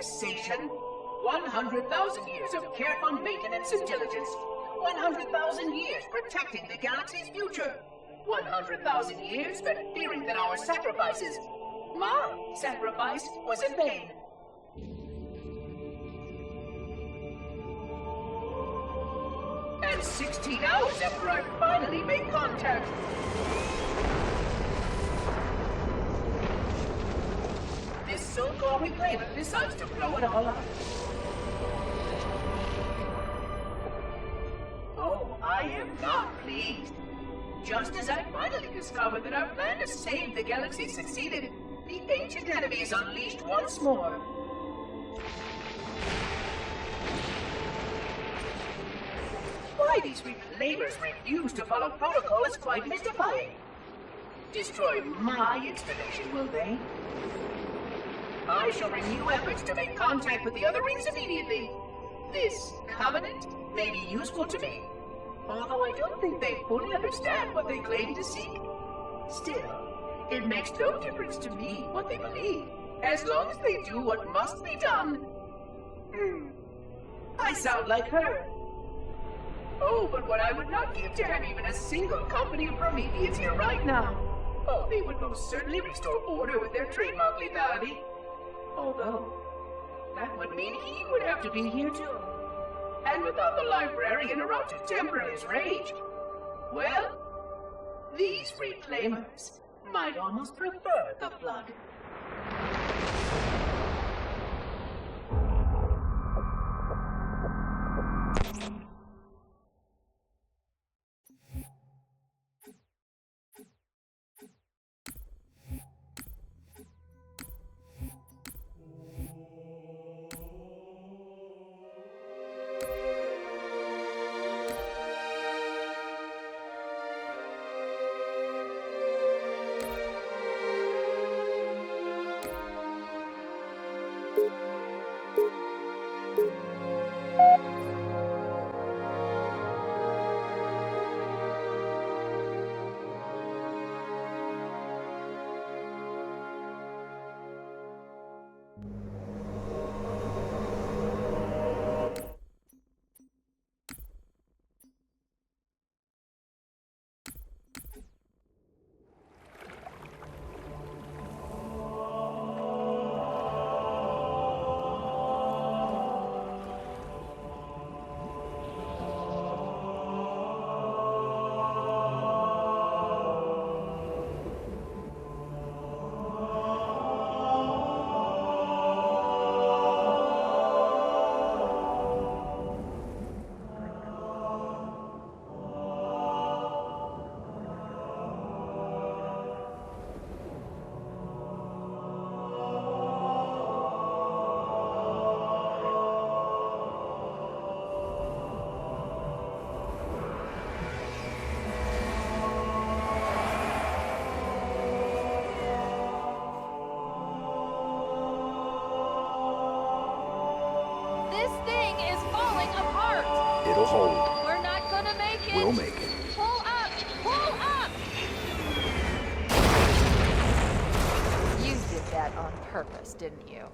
fixation. 100,000 years of careful maintenance and diligence. 100,000 years protecting the galaxy's future. 100,000 years spent fearing that our sacrifices, my sacrifice, was in vain. And 16 hours after I finally made contact. This so-called reclaimer decides to blow it all up. Oh, I am not pleased. Just as I finally discovered that our plan to save the galaxy succeeded, the ancient enemy is unleashed once more. Why these reclaimers refuse to follow protocol is quite mystifying. Destroy my installation, will they? I shall renew efforts to make contact with the other rings immediately. This covenant may be useful to me, although I don't think they fully understand what they claim to seek. Still, it makes no difference to me what they believe, as long as they do what must be done. I sound like her. Oh, but what I would not give to have even a single company of Prometheans here right now. Oh, they would most certainly restore order with their trademark lethality. Although, that would mean he would have to be here too. And without the librarian around to temper his rage, well, these reclaimers might almost prefer the flood. It'll hold. We're not gonna make it. We'll make it. Pull up! Pull up! You did that on purpose, didn't you?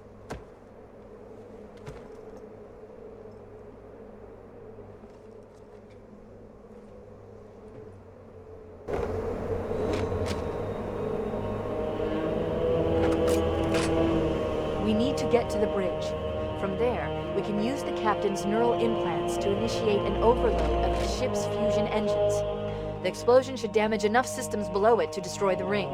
We need to get to the bridge. From there, we can use the captain's neural implants to initiate an overload of the ship's fusion engines. The explosion should damage enough systems below it to destroy the ring.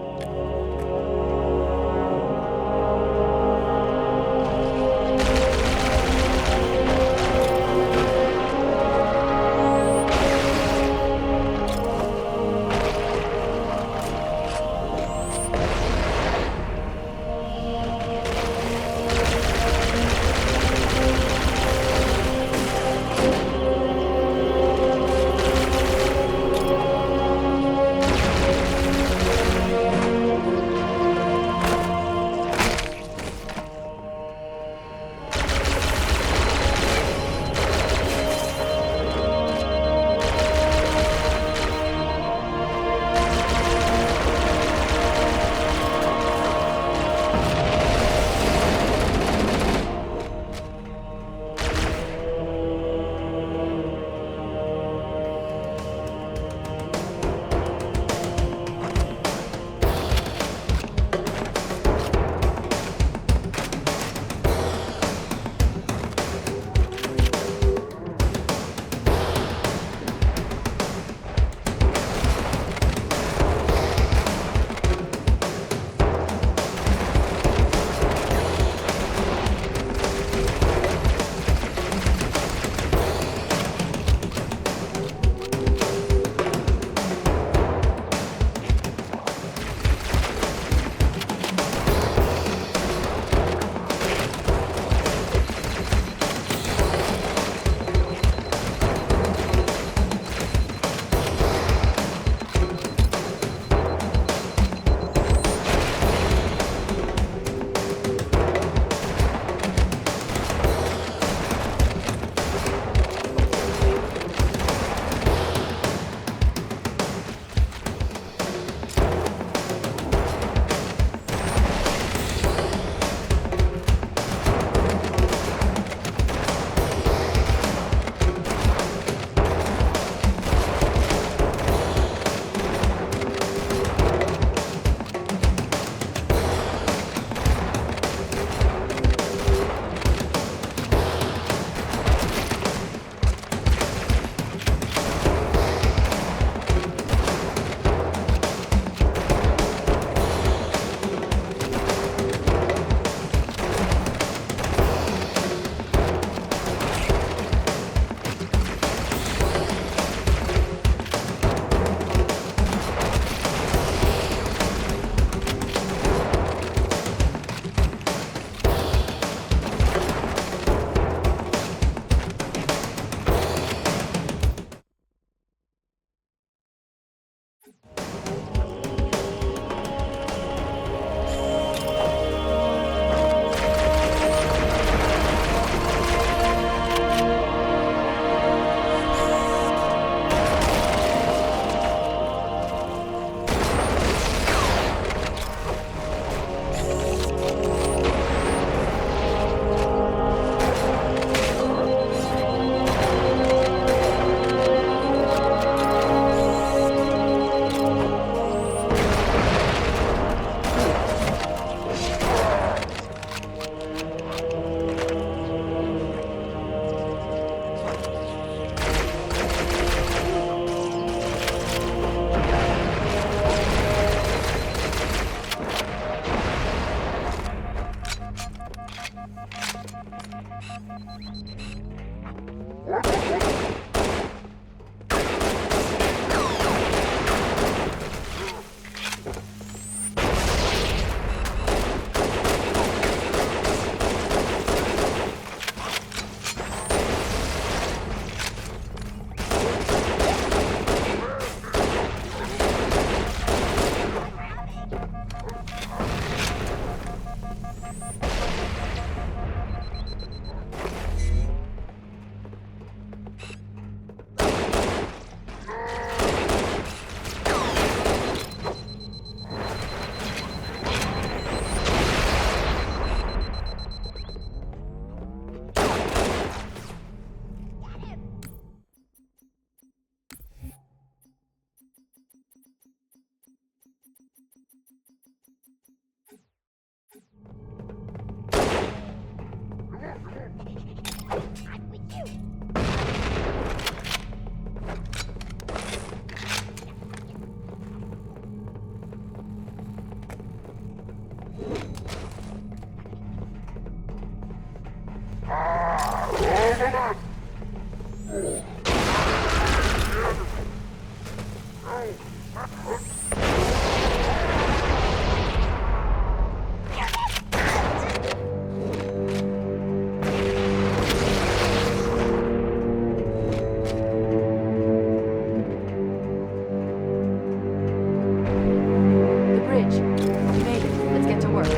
The bridge. We made it. Let's get to work. To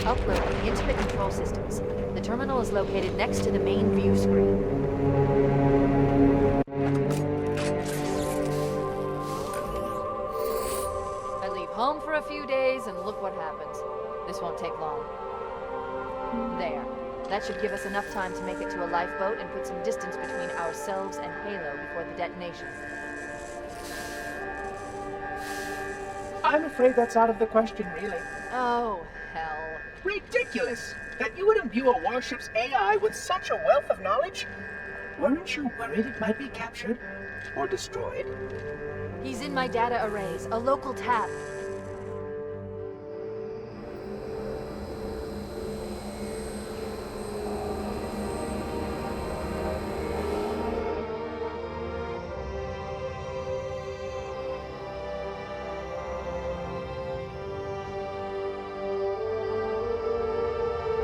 upload into the control systems. The terminal is located next to the main view screen. I leave home for a few days and look what happens. This won't take long. There. That should give us enough time to make it to a lifeboat and put some distance between ourselves and Halo before the detonation. I'm afraid that's out of the question, really. Oh, hell. Ridiculous! That you would imbue a warship's AI with such a wealth of knowledge? Weren't you worried it might be captured? Or destroyed? He's in my data arrays, a local tab.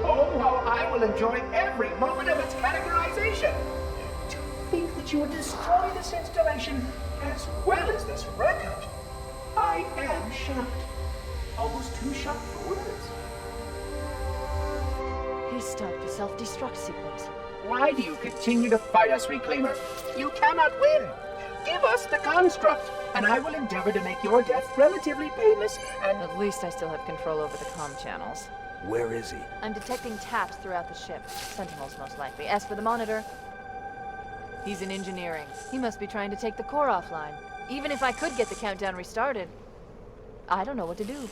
Oh, how I will enjoy every moment of its categorization! To think that you would destroy this installation as well as this record! I am shocked. Almost too shocked for words. He's stopped the self-destruct sequence. Why do you continue to fight us, Reclaimer? You cannot win! Give us the construct, and I will endeavor to make your death relatively painless and... At least I still have control over the comm channels. Where is he? I'm detecting taps throughout the ship. Sentinels, most likely. As for the monitor, he's in engineering. He must be trying to take the core offline. Even if I could get the countdown restarted, I don't know what to do.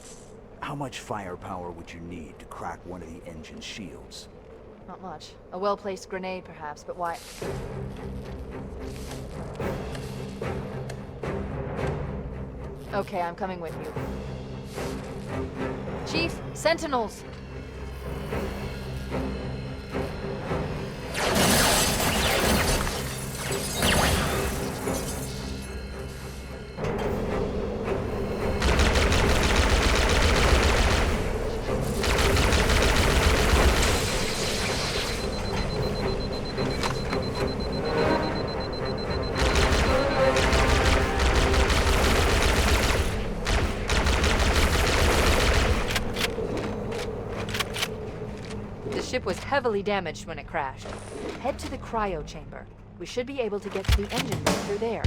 How much firepower would you need to crack one of the engine's shields? Not much. A well-placed grenade, perhaps, but why? Okay, I'm coming with you. Chief, Sentinels! The ship was heavily damaged when it crashed. Head to the cryo chamber. We should be able to get to the engine room through there.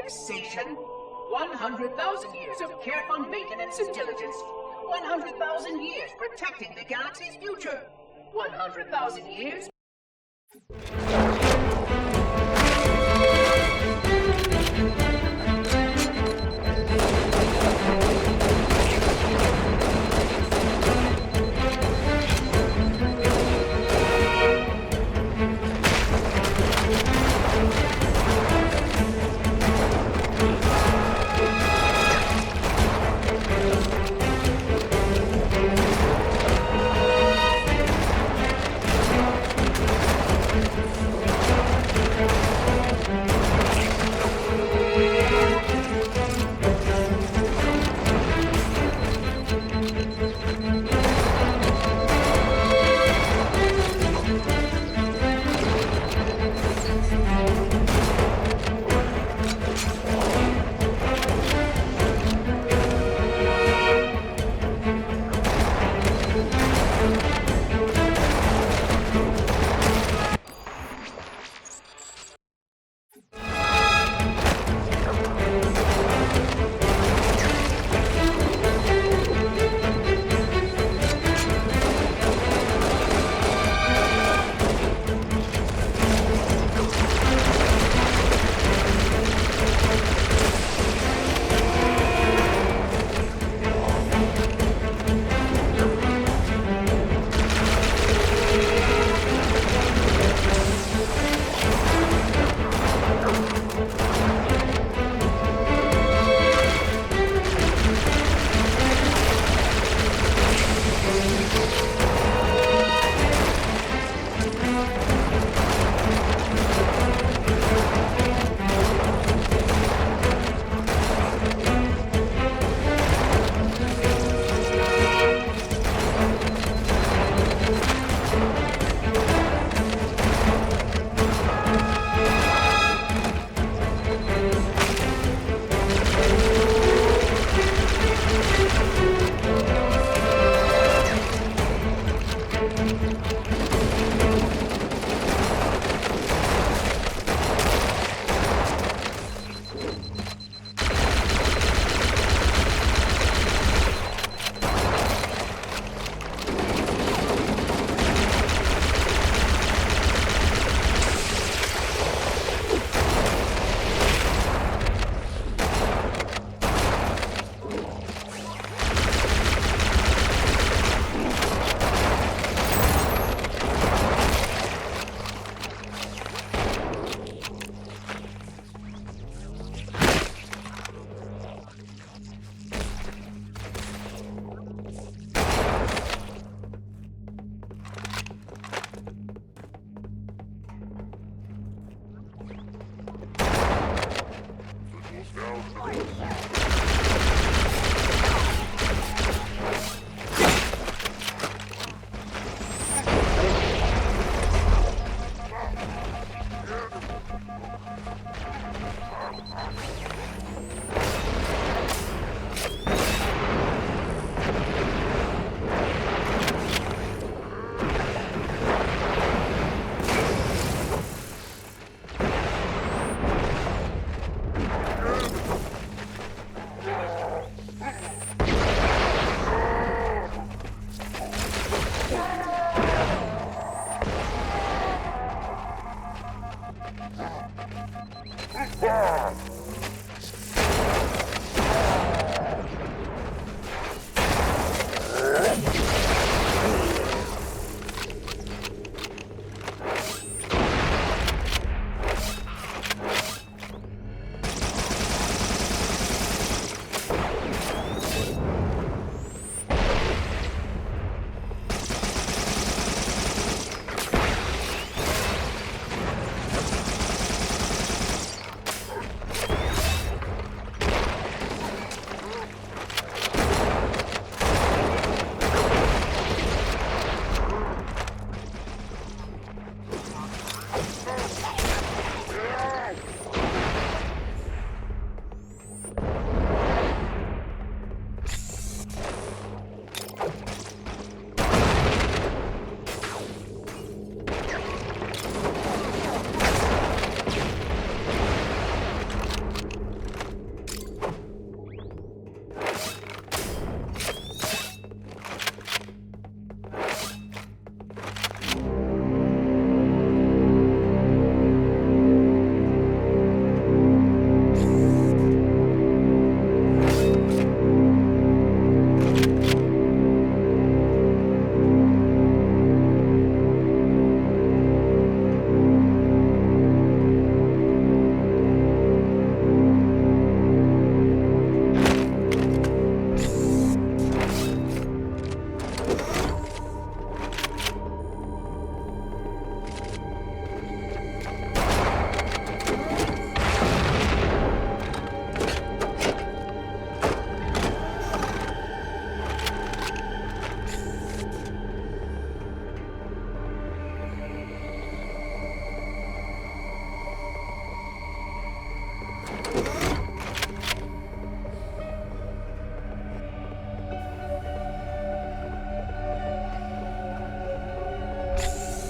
Vexation. 100,000 years of careful maintenance and diligence. 100,000 years protecting the galaxy's future. 100,000 years.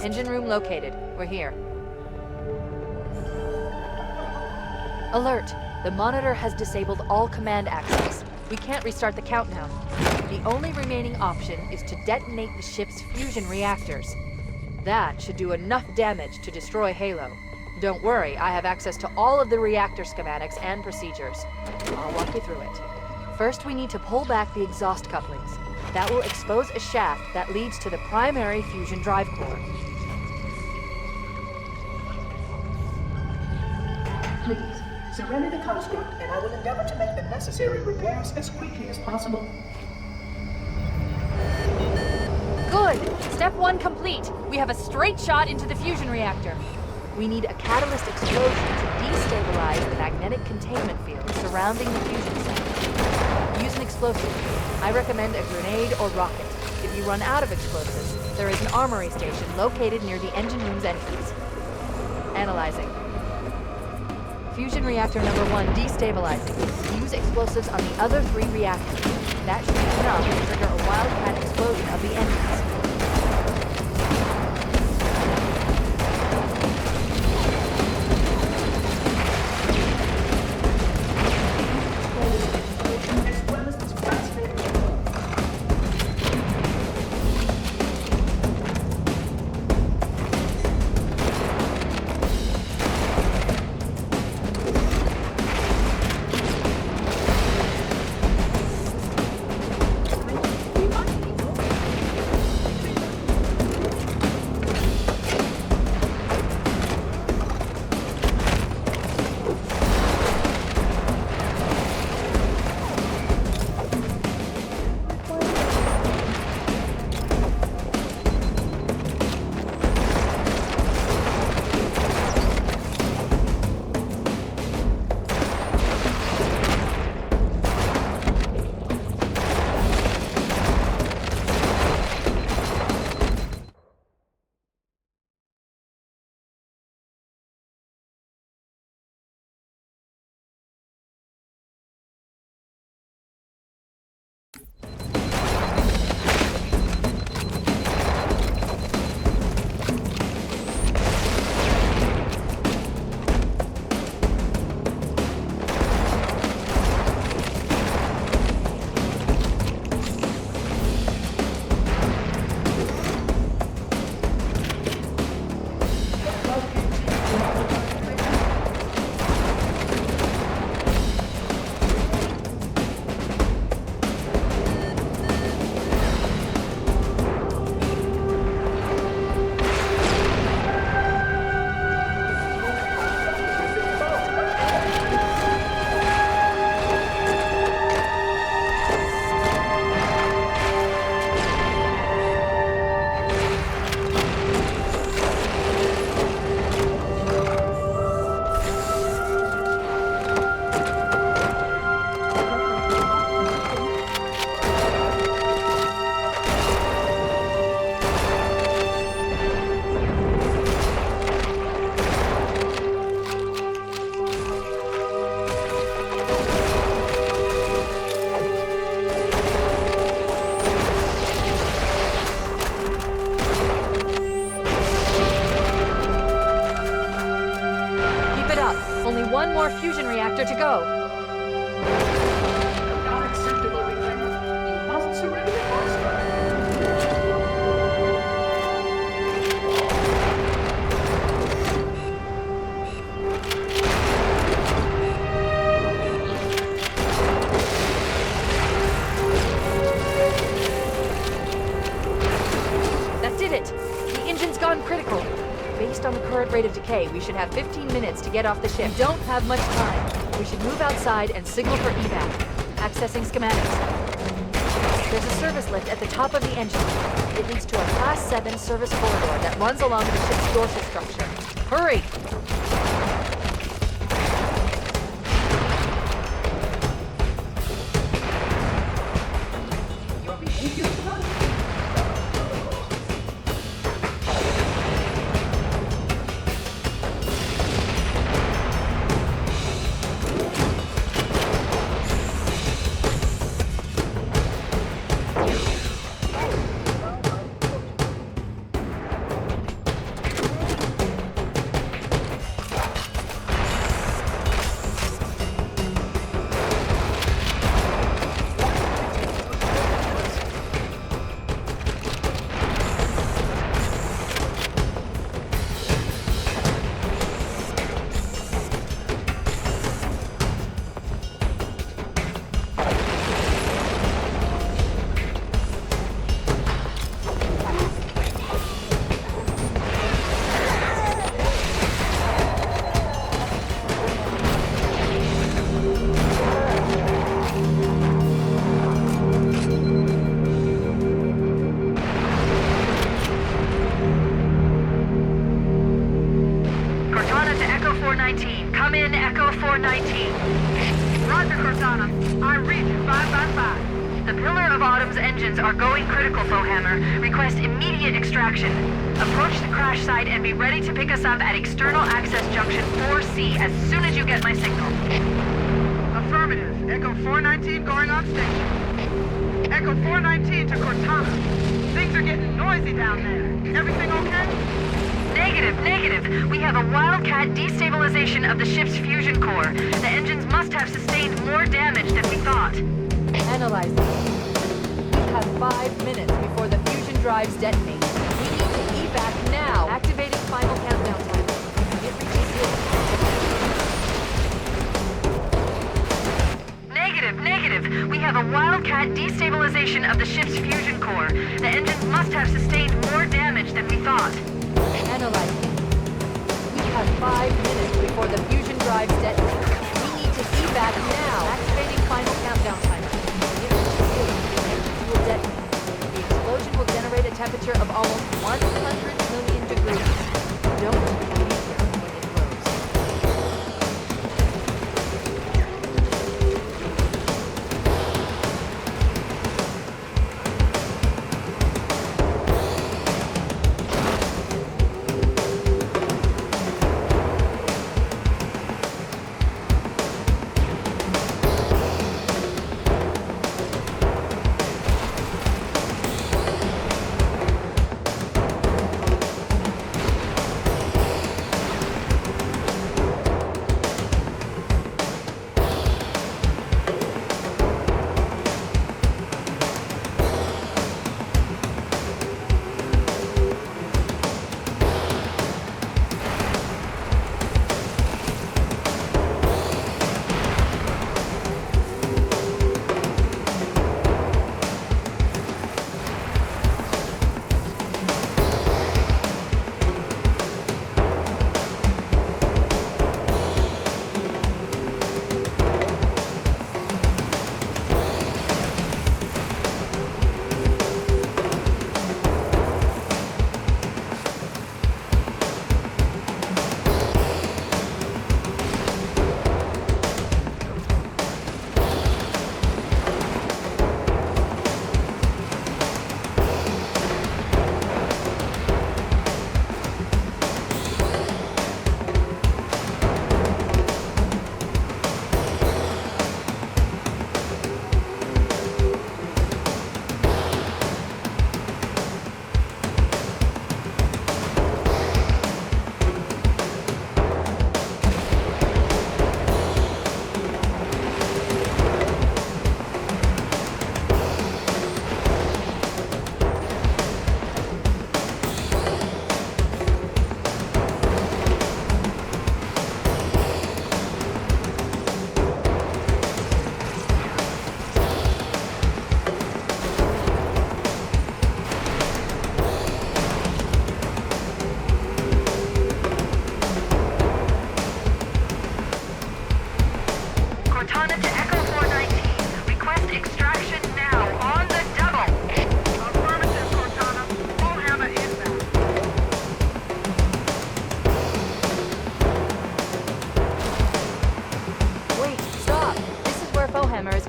Engine room located. We're here. Alert! The monitor has disabled all command access. We can't restart the countdown. The only remaining option is to detonate the ship's fusion reactors. That should do enough damage to destroy Halo. Don't worry, I have access to all of the reactor schematics and procedures. I'll walk you through it. First, we need to pull back the exhaust couplings. That will expose a shaft that leads to the primary fusion drive core. Please, surrender the construct, and I will endeavor to make the necessary repairs as quickly as possible. Good! Step 1 complete. We have a straight shot into the fusion reactor. We need a catalyst explosion to destabilize the magnetic containment field surrounding the fusion cell. Use an explosive. I recommend a grenade or rocket. If you run out of explosives, there is an armory station located near the engine room's entrance. Analyzing. Fusion reactor number 1 destabilizing. Use explosives on the other 3 reactors. That should be enough to trigger a wildcat explosion of the engines. One more fusion reactor to go. Not acceptable, Lieutenant. You must surrender the construct. That did it. The engine's gone critical. Based on the current rate of decay, we should have 15 minutes to get off the ship. We don't have much time. We should move outside and signal for evac. Accessing schematics. There's a service lift at the top of the engine. It leads to a Class 7 service corridor that runs along the ship's dorsal structure. Hurry! Your behavior is not. Cortana. I read you 5 by 5. The Pillar of Autumn's engines are going critical, Foehammer. Request immediate extraction. Approach the crash site and be ready to pick us up at External Access Junction 4C as soon as you get my signal. Affirmative. Echo 419 going on station. Echo 419 to Cortana. Things are getting noisy down there. Everything okay? Negative. We have a Wildcat destabilization of the ship's fusion core. The engines must have sustained more damage than we thought. Analyze this. We have 5 minutes before the fusion drives detonate. We need to evac now. Activating final countdown timer. It reaches zero. Negative. We have a Wildcat destabilization of the ship's fusion core. The engines must have sustained more damage than we thought. Analyzing. We have 5 minutes before the fusion drives detonate. We need to evac now. Activating final countdown timer. If it reaches zero, the engines will detonate. The explosion will generate a temperature of almost 100 million degrees. Don't leave here when it grows.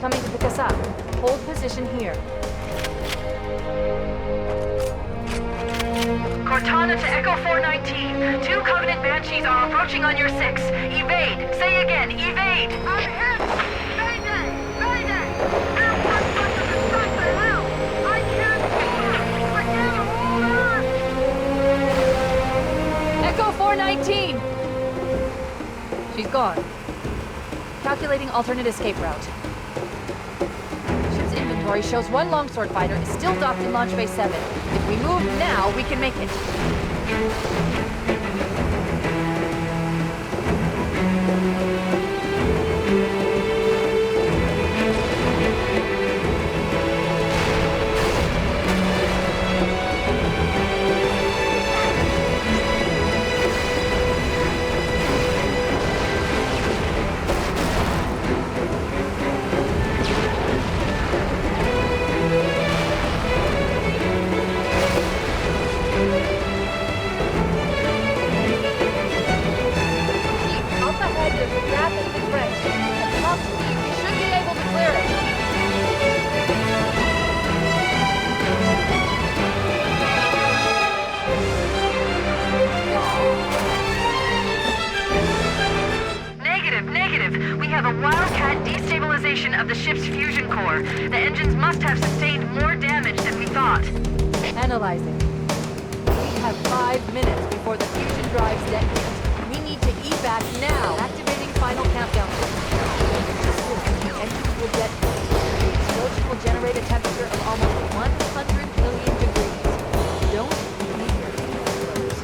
Coming to pick us up. Hold position here. Cortana to Echo 419. 2 Covenant Banshees are approaching on your 6. Evade. Say again, evade. I'm hit! Mayday! Mayday! They're one bunch of distracted hell! I can't hold her! I can't hold her! Echo 419! She's gone. Calculating alternate escape route. Ship's inventory shows 1 longsword fighter is still docked in Launch Bay 7. If we move now, we can make it. ship's fusion core. The engines must have sustained more damage than we thought. Analyzing. We have 5 minutes before the fusion drives detonate. We need to evac now. Activating final countdown. The engines will detonate. The explosion will generate a temperature of almost 100 million degrees. Don't leave your fingers closed.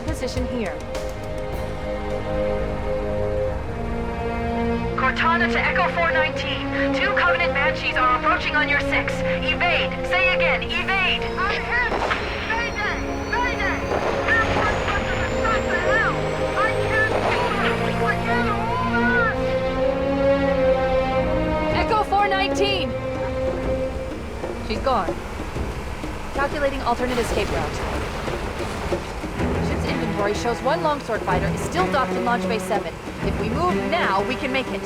Position here. Cortana to Echo 419. 2 Covenant Banshees are approaching on your 6. Evade. Say again, evade. I'm hit! Mayday! Mayday! Airport weapon is shot to hell! I can't hold her! I can't hold her! Echo 419! She's gone. Calculating alternate escape route. Inventory shows 1 longsword fighter is still docked in Launch Bay 7. If we move now, we can make it.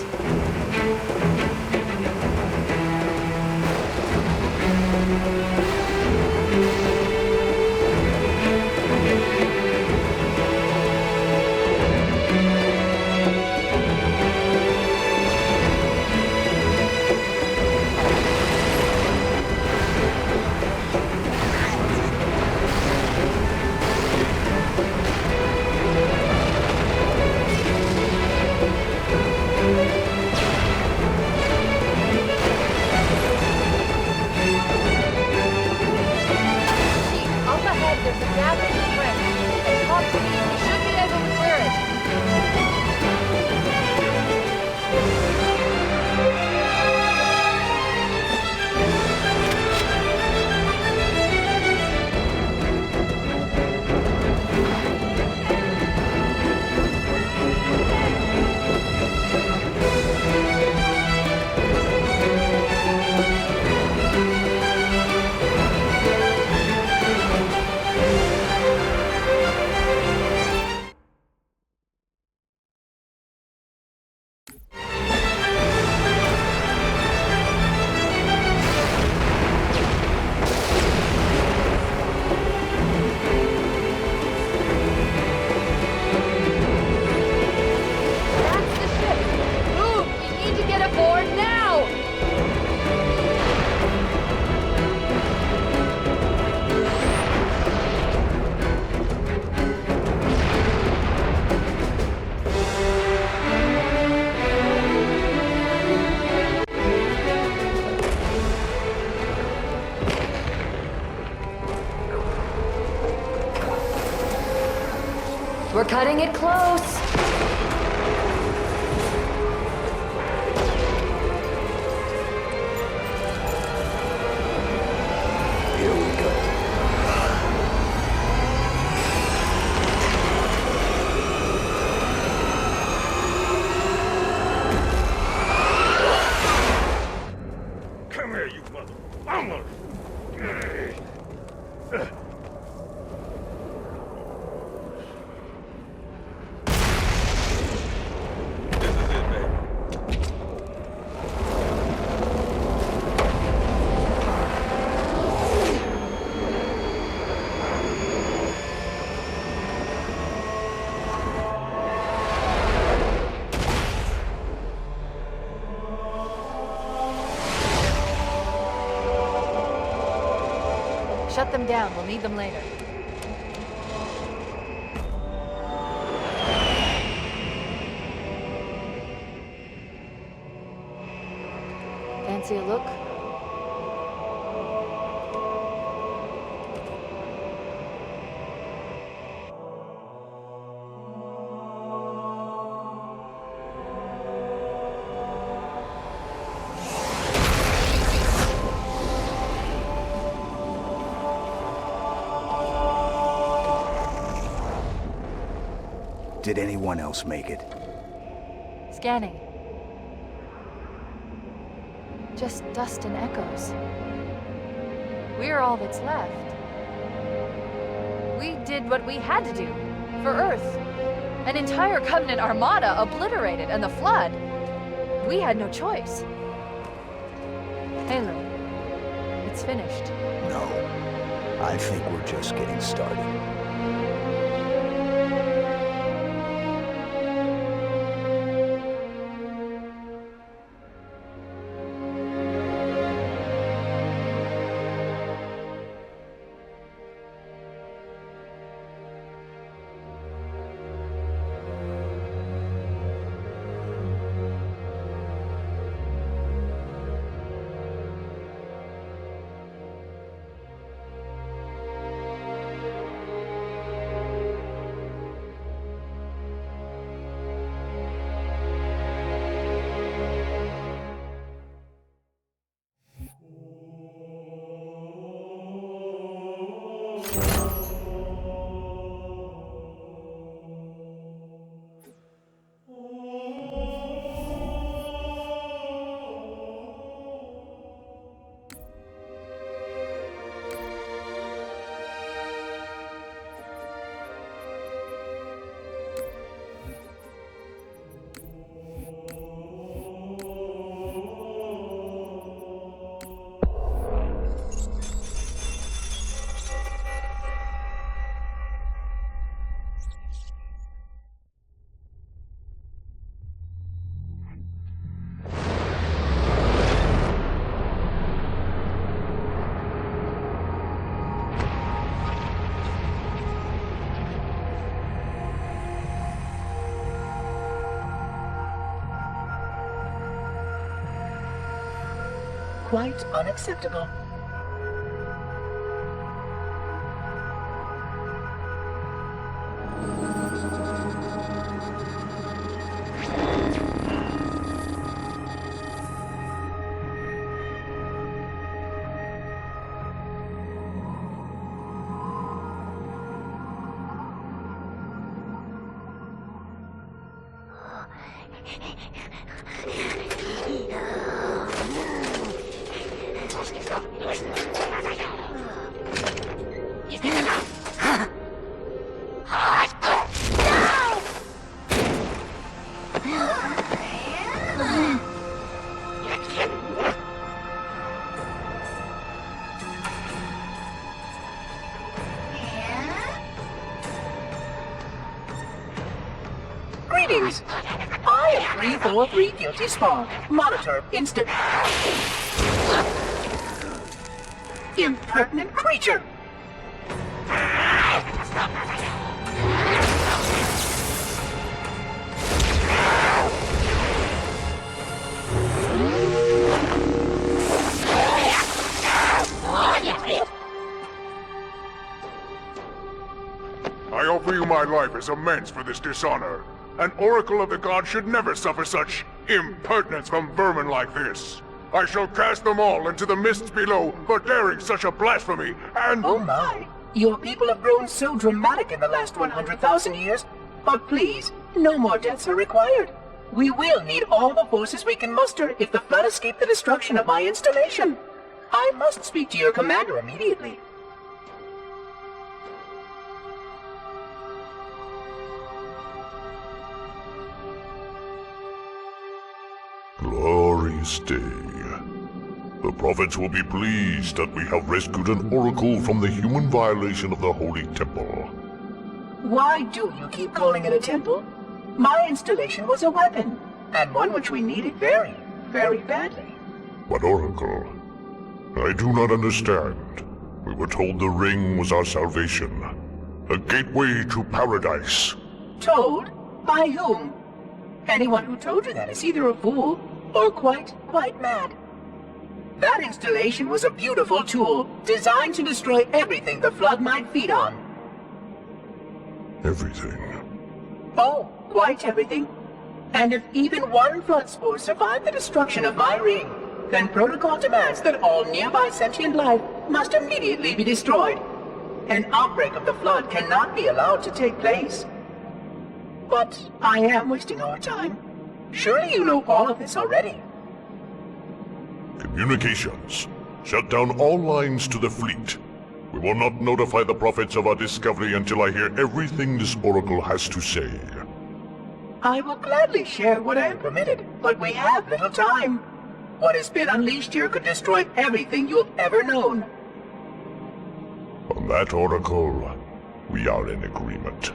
We're cutting it close. Here we go. Come here, you mother... Almost! This is it, baby. Shut them down. We'll need them later. Fancy a look? Did anyone else make it? Scanning. Just dust and echoes. We're all that's left. We did what we had to do for Earth. An entire Covenant armada obliterated, and the Flood. We had no choice. Halo, it's finished. No. I think we're just getting started. Quite unacceptable. Greetings. I am 343 Guilty Spawn. Monitor instant. Impertinent creature. Are I offer you my life as amends for this dishonor. An oracle of the gods should never suffer such impertinence from vermin like this. I shall cast them all into the mists below for daring such a blasphemy, and— Oh my! Your people have grown so dramatic in the last 100,000 years. But please, no more deaths are required. We will need all the forces we can muster if the flood escape the destruction of my installation. I must speak to your commander immediately. Glorious day. The prophets will be pleased that we have rescued an oracle from the human violation of the holy temple. Why do you keep calling it a temple? My installation was a weapon, and one which we needed very, very badly. But oracle, I do not understand. We were told the ring was our salvation, a gateway to paradise. Told? By whom? Anyone who told you that is either a fool or quite mad. That installation was a beautiful tool, designed to destroy everything the flood might feed on. Everything. Oh, quite everything. And if even one flood spore survived the destruction of my ring, then protocol demands that all nearby sentient life must immediately be destroyed. An outbreak of the flood cannot be allowed to take place. But I am wasting our time. Surely you know all of this already. Communications. Shut down all lines to the fleet. We will not notify the prophets of our discovery until I hear everything this oracle has to say. I will gladly share what I am permitted, but we have little time. What has been unleashed here could destroy everything you have ever known. On that, oracle, we are in agreement.